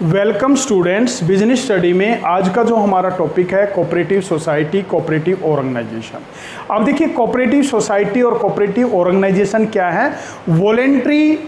Welcome students, business study में आज का जो हमारा टॉपिक है कोऑपरेटिव सोसाइटी, कोऑपरेटिव ऑर्गेनाइजेशन। अब देखिए कोऑपरेटिव सोसाइटी और कोऑपरेटिव ऑर्गेनाइजेशन क्या है। वॉलेंट्री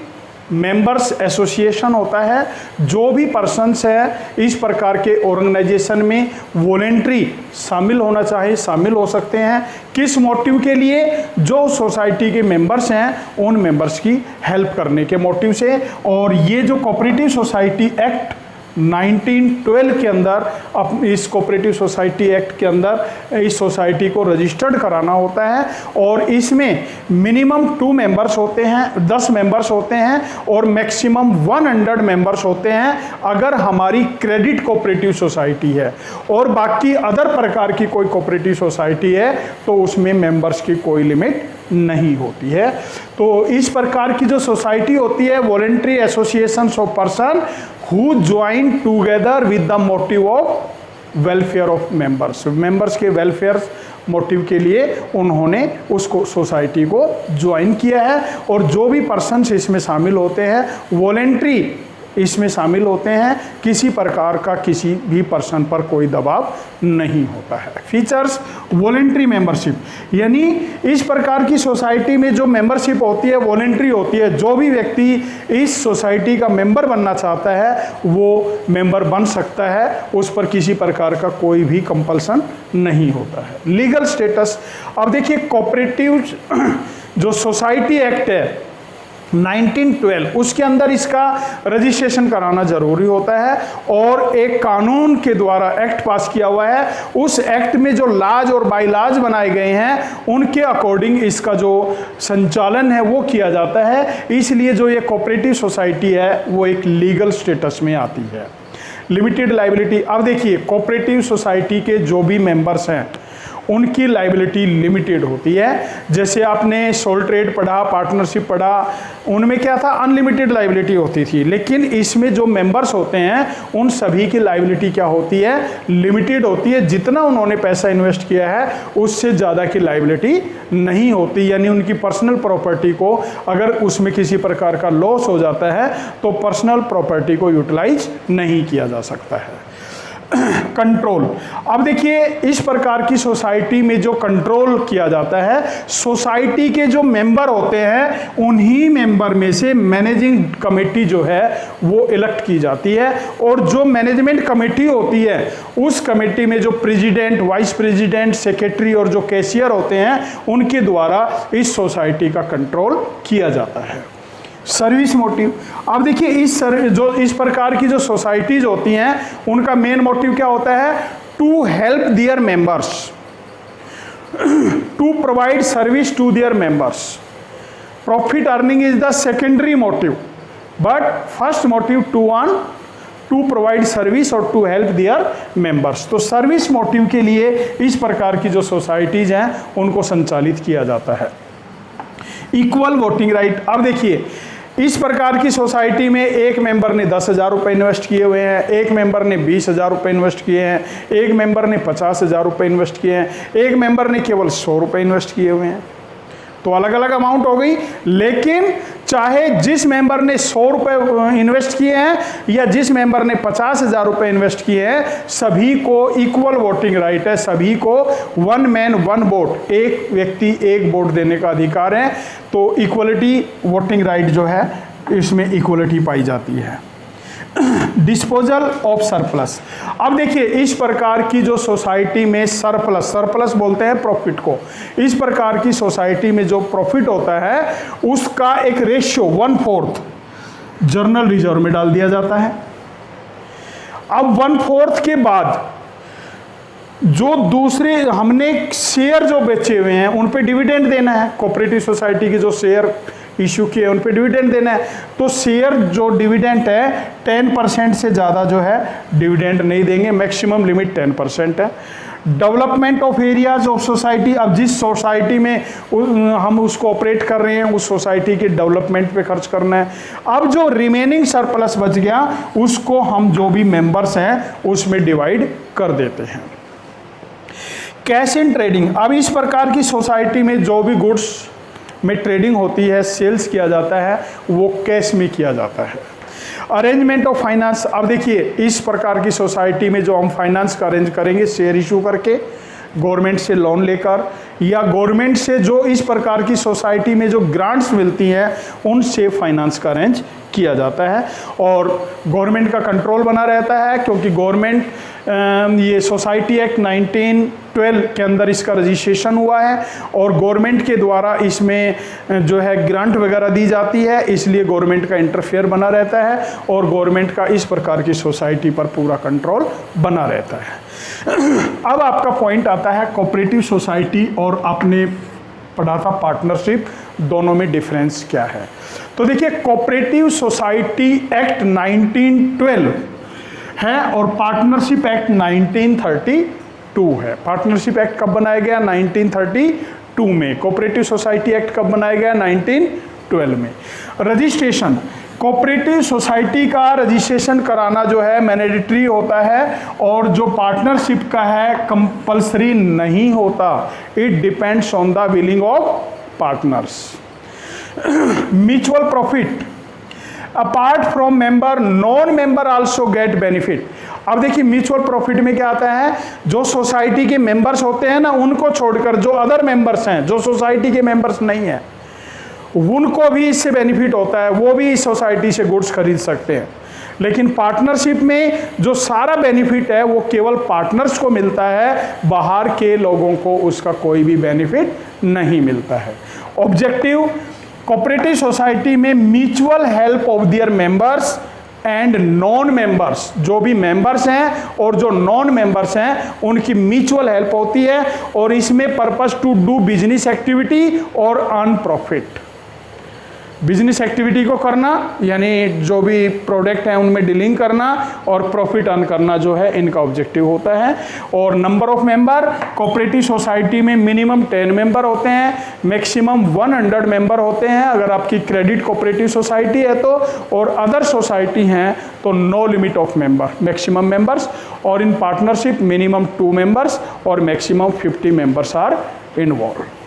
मेंबर्स एसोसिएशन होता है। जो भी पर्सन्स है इस प्रकार के ऑर्गेनाइजेशन में वॉलेंट्री शामिल होना चाहे शामिल हो सकते हैं। किस मोटिव के लिए? जो सोसाइटी के मेंबर्स हैं उन मेंबर्स की हेल्प करने के मोटिव से। और ये जो कोऑपरेटिव सोसाइटी एक्ट 1912 के अंदर इस कोऑपरेटिव सोसाइटी एक्ट के अंदर इस सोसाइटी को रजिस्टर्ड कराना होता है। और इसमें मिनिमम 2 मेंबर्स होते हैं, 10 मेंबर्स होते हैं और मैक्सिमम 100 मेंबर्स होते हैं अगर हमारी क्रेडिट कोऑपरेटिव सोसाइटी है। और बाकी अदर प्रकार की कोई कोऑपरेटिव सोसाइटी है तो उसमें मेंबर्स की कोई लिमिट नहीं होती है। तो इस प्रकार की जो सोसाइटी होती है voluntary association of person who join together with the motive of welfare of members. Members के वेलफेयर मोटिव के लिए उन्होंने उसको सोसाइटी को ज्वाइन किया है। और जो भी पर्सन्स इसमें शामिल होते हैं वॉलेंट्री इसमें शामिल होते हैं, किसी प्रकार का किसी भी पर्सन पर कोई दबाव नहीं होता है। फीचर्स वॉलेंट्री मेंबरशिप, यानी इस प्रकार की सोसाइटी में जो मेंबरशिप होती है वॉलेंट्री होती है। जो भी व्यक्ति इस सोसाइटी का मेंबर बनना चाहता है वो मेंबर बन सकता है, उस पर किसी प्रकार का कोई भी कंपल्सन नहीं होता है। लीगल स्टेटस, अब देखिए कोऑपरेटिव जो सोसाइटी एक्ट है 1912 उसके अंदर इसका रजिस्ट्रेशन कराना जरूरी होता है। और एक कानून के द्वारा एक्ट पास किया हुआ है, उस एक्ट में जो लाज और बाईलाज बनाए गए हैं उनके अकॉर्डिंग इसका जो संचालन है वो किया जाता है। इसलिए जो ये कोऑपरेटिव सोसाइटी है वो एक लीगल स्टेटस में आती है। लिमिटेड लाइबिलिटी, अब देखिए कोऑपरेटिव सोसाइटी के जो भी मेंबर्स हैं उनकी लाइबिलिटी लिमिटेड होती है। जैसे आपने सोल ट्रेड पढ़ा, पार्टनरशिप पढ़ा, उनमें क्या था, अनलिमिटेड लाइबिलिटी होती थी। लेकिन इसमें जो मेंबर्स होते हैं उन सभी की लाइबिलिटी क्या होती है, लिमिटेड होती है। जितना उन्होंने पैसा इन्वेस्ट किया है उससे ज़्यादा की लाइबिलिटी नहीं होती। यानी उनकी पर्सनल प्रॉपर्टी को अगर उसमें किसी प्रकार का लॉस हो जाता है तो पर्सनल प्रॉपर्टी को यूटिलाइज नहीं किया जा सकता है। कंट्रोल, अब देखिए इस प्रकार की सोसाइटी में जो कंट्रोल किया जाता है, सोसाइटी के जो मेंबर होते हैं उन्हीं मेंबर में से मैनेजिंग कमेटी जो है वो इलेक्ट की जाती है। और जो मैनेजमेंट कमेटी होती है उस कमेटी में जो प्रेसिडेंट, वाइस प्रेसिडेंट, सेक्रेटरी और जो कैशियर होते हैं उनके द्वारा इस सोसाइटी का कंट्रोल किया जाता है। सर्विस मोटिव, अब देखिए इस प्रकार की जो सोसाइटीज होती हैं उनका मेन मोटिव क्या होता है, to help their members, to provide service to their members. Profit earning is the secondary motive but first motive to provide service और टू हेल्प देयर मेंबर्स। तो सर्विस मोटिव के लिए इस प्रकार की जो सोसाइटीज हैं उनको संचालित किया जाता है। इक्वल वोटिंग राइट, अब देखिए इस प्रकार की सोसाइटी में एक मेंबर ने 10,000 रुपये इन्वेस्ट किए हुए हैं, एक मेंबर ने 20,000 रुपये इन्वेस्ट किए हैं, एक मेंबर ने 50,000 रुपये इन्वेस्ट किए हैं, एक मेंबर ने केवल 100 रुपये इन्वेस्ट किए हुए हैं। तो अलग अलग अमाउंट हो गई। लेकिन चाहे जिस मेंबर ने 100 रुपये इन्वेस्ट किए हैं या जिस मेंबर ने 50,000 रुपये इन्वेस्ट किए हैं, सभी को इक्वल वोटिंग राइट है। सभी को 1 मैन 1 वोट, एक व्यक्ति एक वोट देने का अधिकार है। तो इक्वलिटी वोटिंग राइट जो है इसमें इक्वलिटी पाई जाती है। डिस्पोजल ऑफ सरप्लस, अब देखिए इस प्रकार की जो सोसाइटी में सरप्लस बोलते हैं प्रॉफिट को, इस प्रकार की सोसाइटी में जो प्रॉफिट होता है उसका एक रेशियो 1/4 जर्नल रिजर्व में डाल दिया जाता है। अब 1/4 के बाद जो दूसरे हमने शेयर जो बेचे हुए हैं उन पे डिविडेंड देना है। कोऑपरेटिव सोसाइटी के जो शेयर इशू किए उन पे डिविडेंड देना है। तो शेयर जो डिविडेंड है 10% से ज़्यादा जो है डिविडेंड नहीं देंगे, मैक्सिमम लिमिट 10% है। Development of areas of society, अब जिस सोसाइटी में हम उसको ऑपरेट कर रहे हैं उस सोसाइटी के डेवलपमेंट पे खर्च करना है। अब जो रिमेनिंग सरप्लस बच गया उसको हम जो भी मेंबर्स हैं उसमें डिवाइड कर देते हैं। कैश इन ट्रेडिंग, अब इस प्रकार की सोसाइटी में जो भी गुड्स में ट्रेडिंग होती है, सेल्स किया जाता है, वो कैश में किया जाता है। अरेंजमेंट ऑफ फाइनेंस, अब देखिए इस प्रकार की सोसाइटी में जो हम फाइनेंस का अरेंज करेंगे शेयर इशू करके, गवर्नमेंट से लोन लेकर, या गवर्नमेंट से जो इस प्रकार की सोसाइटी में जो ग्रांट्स मिलती हैं उनसे फाइनेंस का अरेंज किया जाता है। और गवर्नमेंट का कंट्रोल बना रहता है क्योंकि गवर्नमेंट ये सोसाइटी एक्ट 1912 के अंदर इसका रजिस्ट्रेशन हुआ है और गवर्नमेंट के द्वारा इसमें जो है ग्रांट वगैरह दी जाती है, इसलिए गवर्नमेंट का इंटरफेयर बना रहता है और गवर्नमेंट का इस प्रकार की सोसाइटी पर पूरा कंट्रोल बना रहता है। अब आपका पॉइंट आता है कोऑपरेटिव सोसाइटी और आपने पढ़ा था पार्टनरशिप, दोनों में डिफरेंस क्या है। तो देखिए कोऑपरेटिव सोसाइटी एक्ट 1912 है और पार्टनरशिप एक्ट 1932 है। पार्टनरशिप एक्ट कब बनाया गया? 1932 में। कोऑपरेटिव सोसाइटी एक्ट कब बनाया गया? 1912 में। रजिस्ट्रेशन, कोऑपरेटिव सोसाइटी का रजिस्ट्रेशन कराना जो है मैंडेटरी होता है और जो पार्टनरशिप का है कंपल्सरी नहीं होता। It depends on the willing of partners. Mutual profit, apart from member non member also get benefit. अब देखिए म्यूचुअल प्रॉफिट में क्या आता है, जो सोसाइटी के मेंबर्स होते हैं ना उनको छोड़कर जो अदर मेंबर्स हैं, जो सोसाइटी के मेंबर्स नहीं हैं, उनको भी इससे बेनिफिट होता है, वो भी इस सोसाइटी से गुड्स खरीद सकते हैं। लेकिन पार्टनरशिप में जो सारा बेनिफिट है वो केवल पार्टनर्स को मिलता है, बाहर के लोगों को उसका कोई भी बेनिफिट नहीं मिलता है। ऑब्जेक्टिव, कोऑपरेटिव सोसाइटी में mutual help of their members and non members, जो भी मेंबर्स हैं और जो नॉन मेंबर्स हैं उनकी म्यूचुअल हेल्प होती है और इसमें purpose to do business activity और अर्न प्रॉफिट। बिजनेस एक्टिविटी को करना यानी जो भी प्रोडक्ट है उनमें डीलिंग करना और प्रॉफिट अर्न करना जो है इनका ऑब्जेक्टिव होता है। और number of member, cooperative society में मिनिमम 10 मेंबर होते हैं, मैक्सिमम 100 मेंबर होते हैं अगर आपकी क्रेडिट कोऑपरेटिव सोसाइटी है तो, और अदर सोसाइटी हैं तो no limit of member, maximum members. और इन पार्टनरशिप मिनिमम 2 मेंबर्स और मैक्सिमम 50 मेंबर्स आर इन्वॉल्व।